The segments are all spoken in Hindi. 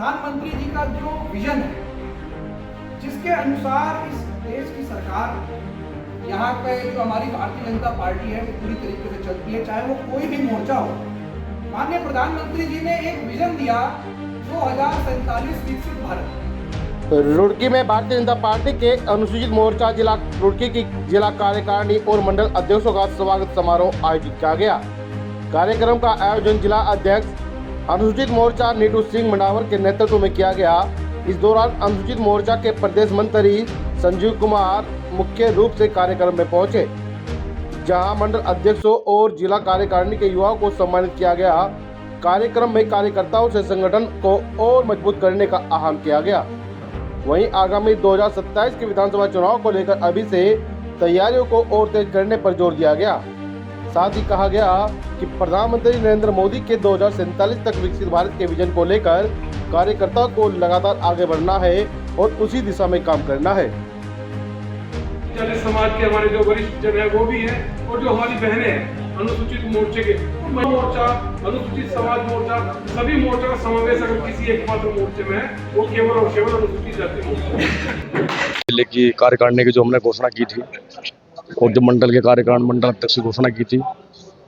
प्रधानमंत्री जी का जो विजन है, जिसके अनुसार इस देश की सरकार, यहाँ पे जो हमारी भारतीय जनता पार्टी है वो पूरी तरीके से चलती है, चाहे वो कोई भी मोर्चा हो। माननीय प्रधानमंत्री जी ने एक विजन दिया 2047 विकसित भारत। रुड़की में भारतीय जनता पार्टी के अनुसूचित मोर्चा जिला रुड़की की जिला कार्यकारिणी और मंडल अध्यक्षों का स्वागत समारोह आयोजित किया गया। कार्यक्रम का आयोजन जिला अध्यक्ष अनुसूचित मोर्चा नीटू सिंह मंडावर के नेतृत्व में किया गया। इस दौरान अनुसूचित मोर्चा के प्रदेश मंत्री संजीव कुमार मुख्य रूप से कार्यक्रम में पहुंचे, जहां मंडल अध्यक्षों और जिला कार्यकारिणी के युवाओं को सम्मानित किया गया। कार्यक्रम में कार्यकर्ताओं से संगठन को और मजबूत करने का आह्वान किया गया। वहीं आगामी 2027 के विधानसभा चुनाव को लेकर अभी से तैयारियों को और तेज करने पर जोर दिया गया। साथ ही कहा गया कि प्रधानमंत्री नरेंद्र मोदी के 2047 तक विकसित भारत के विजन को लेकर कार्यकर्ताओं को लगातार आगे बढ़ना है और उसी दिशा में काम करना है। दलित समाज के हमारे जो वरिष्ठ जन है वो भी हैं, और जो हमारी बहनें हैं अनुसूचित मोर्चे के, तो मोर्चा, अनुसूचित समाज मोर्चा, सभी मोर्चा का समावेश अगर किसी एकमात्र मोर्चे में है वो केवल और केवल अनुसूचित जाति मोर्चा। जिले की कार्यकारिणी की जो हमने घोषणा की थी और जो मंडल के कार्यकारिणी मंडल अध्यक्ष की घोषणा की थी,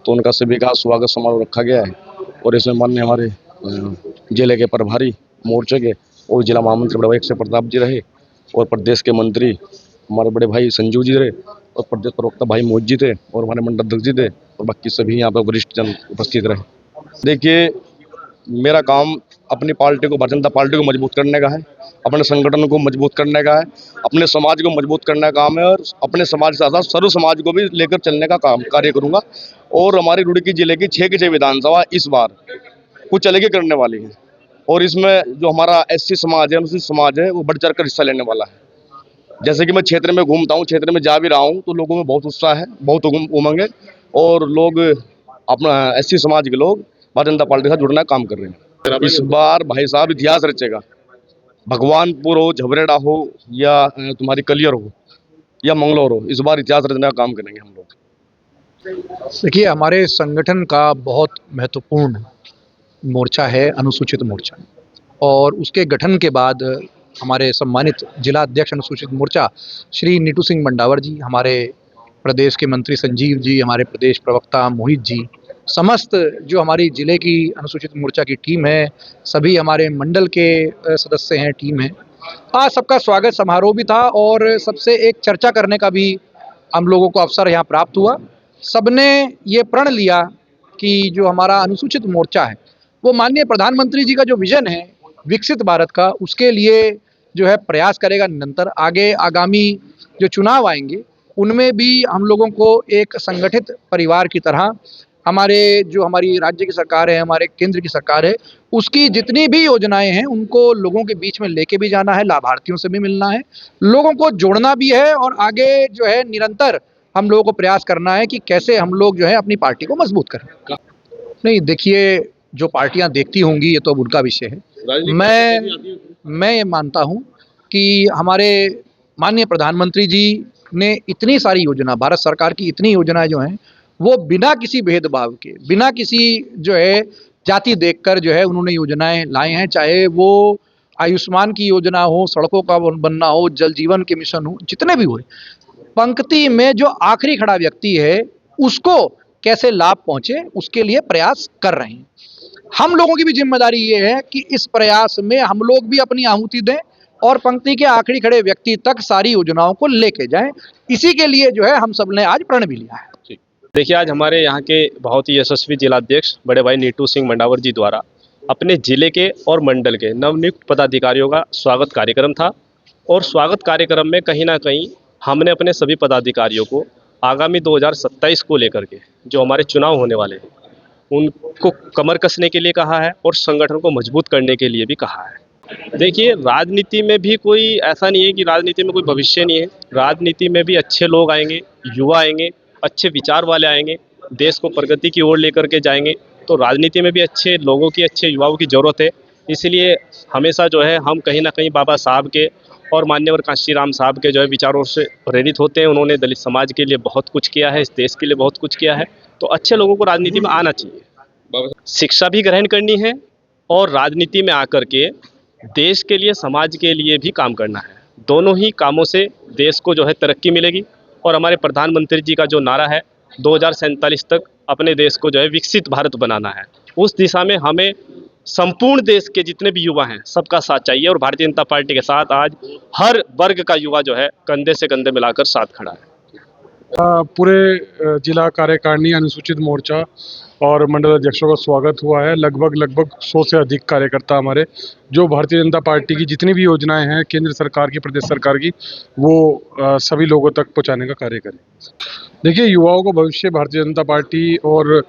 तो उनका सभी का स्वागत समारोह रखा गया है। और इसमें माननीय हमारे जिले के प्रभारी मोर्चे के और जिला महामंत्री बड़े भाई अक्षय प्रताप जी रहे, और प्रदेश के मंत्री हमारे बड़े भाई संजीव जी रहे, और प्रदेश प्रवक्ता भाई मोहित जी थे, और हमारे मंडल अध्यक्ष जी थे, और बाकी सभी यहाँ पर वरिष्ठ जन उपस्थित रहे। देखिए, मेरा काम अपनी पार्टी को, भारतीय जनता पार्टी को मजबूत करने का है, अपने संगठन को मजबूत करने का है, अपने समाज को मजबूत करने का काम है, और अपने समाज के साथ सर्व समाज को भी लेकर चलने का कार्य करूंगा। और हमारी रुड़की जिले की 6 की 6 विधानसभा इस बार कुछ अलग ही करने वाली है, और इसमें जो हमारा एससी समाज है, अनुसूचित समाज है, वो बढ़ चढ़ कर हिस्सा लेने वाला है। जैसे कि मैं क्षेत्र में घूमता हूँ, क्षेत्र में जा भी रहा हूँ, तो लोगों में बहुत उत्साह है, बहुत उमंग है, और लोग अपना एससी समाज के लोग भारतीय जनता पार्टी के साथ जुड़ने का काम कर रहे हैं। इस बार भाई साहब इतिहास रचेगा। भगवानपुर हो, झबरेड़ा हो, या तुम्हारी कलियर हो, या मंगलौर हो, इस बार इतिहास रचने का काम करेंगे हम लोग। देखिए, हमारे संगठन का बहुत महत्वपूर्ण मोर्चा है अनुसूचित मोर्चा, और उसके गठन के बाद हमारे सम्मानित जिला अध्यक्ष अनुसूचित मोर्चा श्री नीटू सिंह मंडावर जी, हमारे प्रदेश के मंत्री संजीव जी, हमारे प्रदेश प्रवक्ता मोहित जी, समस्त जो हमारी जिले की अनुसूचित मोर्चा की टीम है, सभी हमारे मंडल के सदस्य हैं, टीम है। आज सबका स्वागत समारोह भी था, और सबसे एक चर्चा करने का भी हम लोगों को अवसर यहाँ प्राप्त हुआ। सबने ये प्रण लिया कि जो हमारा अनुसूचित मोर्चा है वो माननीय प्रधानमंत्री जी का जो विजन है विकसित भारत का, उसके लिए जो है प्रयास करेगा। निरंतर आगे आगामी जो चुनाव आएंगे उनमें भी हम लोगों को एक संगठित परिवार की तरह हमारी राज्य की सरकार है, हमारे केंद्र की सरकार है, उसकी जितनी भी योजनाएं हैं उनको लोगों के बीच में लेके भी जाना है, लाभार्थियों से भी मिलना है, लोगों को जोड़ना भी है, और आगे जो है निरंतर हम लोगों को प्रयास करना है कि कैसे हम लोग जो है अपनी पार्टी को मजबूत करें। नहीं, देखिए, जो पार्टियां देखती होंगी ये तो अब उनका विषय है। मैं ये मानता हूं कि हमारे माननीय प्रधानमंत्री जी ने इतनी सारी योजना, भारत सरकार की इतनी योजनाएं जो हैं वो बिना किसी भेदभाव के, बिना किसी जो है जाति देखकर जो है उन्होंने योजनाएं लाए हैं। चाहे वो आयुष्मान की योजना हो, सड़कों का बनना हो, जल जीवन के मिशन हो, जितने भी हुए, पंक्ति में जो आखिरी खड़ा व्यक्ति है उसको कैसे लाभ पहुंचे उसके लिए प्रयास कर रहे हैं। हम लोगों की भी जिम्मेदारी ये है कि इस प्रयास में हम लोग भी अपनी आहुति दें और पंक्ति के आखिरी खड़े व्यक्ति तक सारी योजनाओं को लेके जाएं। इसी के लिए जो है हम सब ने आज प्रण भी लिया है। देखिए, आज हमारे यहाँ के बहुत ही यशस्वी जिलाध्यक्ष बड़े भाई नीटू सिंह मंडावर जी द्वारा अपने जिले के और मंडल के नवनियुक्त पदाधिकारियों का स्वागत कार्यक्रम था, और स्वागत कार्यक्रम में कहीं ना कहीं हमने अपने सभी पदाधिकारियों को आगामी 2027 को लेकर के जो हमारे चुनाव होने वाले हैं उनको कमर कसने के लिए कहा है, और संगठन को मजबूत करने के लिए भी कहा है। देखिए, राजनीति में भी कोई ऐसा नहीं है कि राजनीति में कोई भविष्य नहीं है। राजनीति में भी अच्छे लोग आएंगे, युवा आएंगे, अच्छे विचार वाले आएंगे, देश को प्रगति की ओर लेकर के जाएंगे। तो राजनीति में भी अच्छे लोगों की, अच्छे युवाओं की ज़रूरत है। इसलिए हमेशा जो है हम कहीं ना कहीं बाबा साहब के और मान्यवर कांशीराम साहब के जो है विचारों से प्रेरित होते हैं। उन्होंने दलित समाज के लिए बहुत कुछ किया है, इस देश के लिए बहुत कुछ किया है। तो अच्छे लोगों को राजनीति में आना चाहिए, शिक्षा भी ग्रहण करनी है, और राजनीति में आकर के देश के लिए, समाज के लिए भी काम करना है। दोनों ही कामों से देश को जो है तरक्की मिलेगी। और हमारे प्रधानमंत्री जी का जो नारा है 2047 तक अपने देश को जो है विकसित भारत बनाना है, उस दिशा में हमें संपूर्ण देश के जितने भी युवा हैं सबका साथ चाहिए। और भारतीय जनता पार्टी के साथ आज हर वर्ग का युवा जो है कंधे से कंधे मिलाकर साथ खड़ा है। पूरे जिला कार्यकारिणी अनुसूचित मोर्चा और मंडल अध्यक्षों का स्वागत हुआ है। लगभग 100 से अधिक कार्यकर्ता हमारे, जो भारतीय जनता पार्टी की जितनी भी योजनाएं हैं केंद्र सरकार की, प्रदेश सरकार की, वो सभी लोगों तक पहुंचाने का कार्य करें। देखिए, युवाओं का भविष्य भारतीय जनता पार्टी, और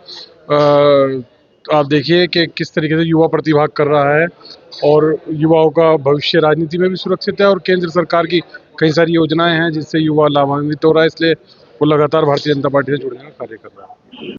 आप देखिए कि किस तरीके से युवा प्रतिभाग कर रहा है, और युवाओं का भविष्य राजनीति में भी सुरक्षित है। और केंद्र सरकार की कई सारी योजनाएं हैं जिससे युवा लाभान्वित हो रहा है, इसलिए वो लगातार भारतीय जनता पार्टी से जुड़ने का कार्य कर रहा है।